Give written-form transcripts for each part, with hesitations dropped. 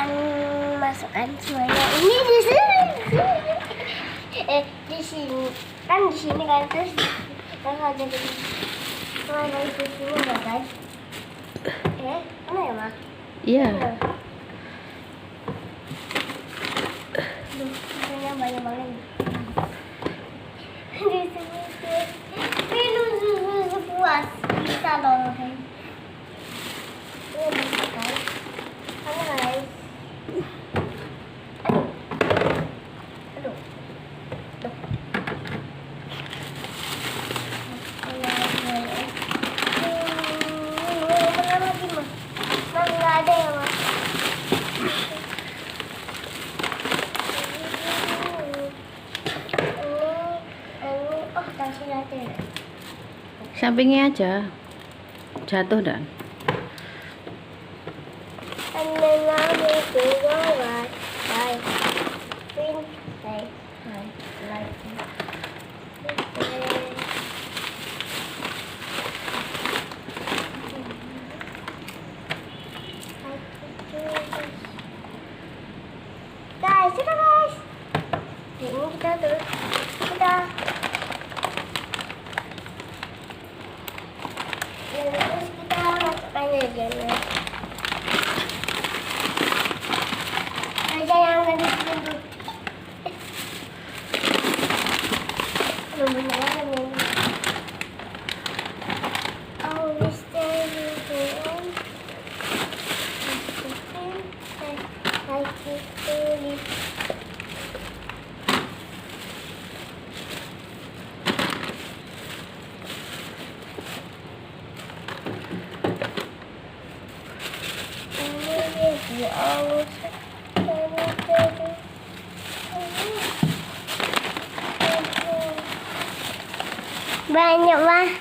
akan masukkan semuanya ini di sini. Di sini kan terus aja di mana di sini ya guys. Mana ya Mak? Iya. Ini banyak banget. Di sini minum susu puas bisa loh. Ini bisa guys. Halo guys. Aduh. Nggak ada ya Mas. Oh tasnya ada. Sampingnya aja. Jatuh dan. And then now we go right, right, green, right, right. Guys, kita guys. Ini kita terus kita masukkan jajannya. Aja yang ada di sini. Benar-benar ini. Oh, Mister Ruben. Banyak mah.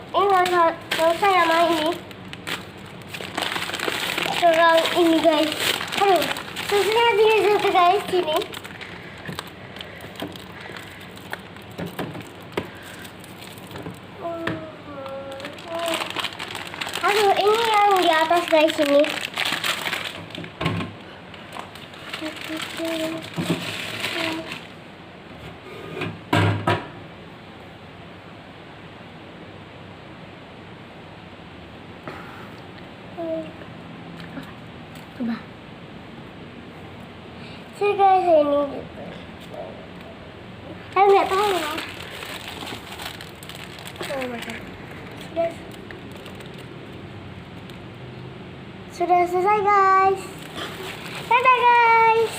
Ini nggak usah ya mah ini. Kurang ini guys. Aduh, susunya tinggal satu guys sini. Aduh, ini yang di atas guys ini. Coba. Saya guys ini. Saya nggak tahu ya. Sudah selesai guys. Dadah guys.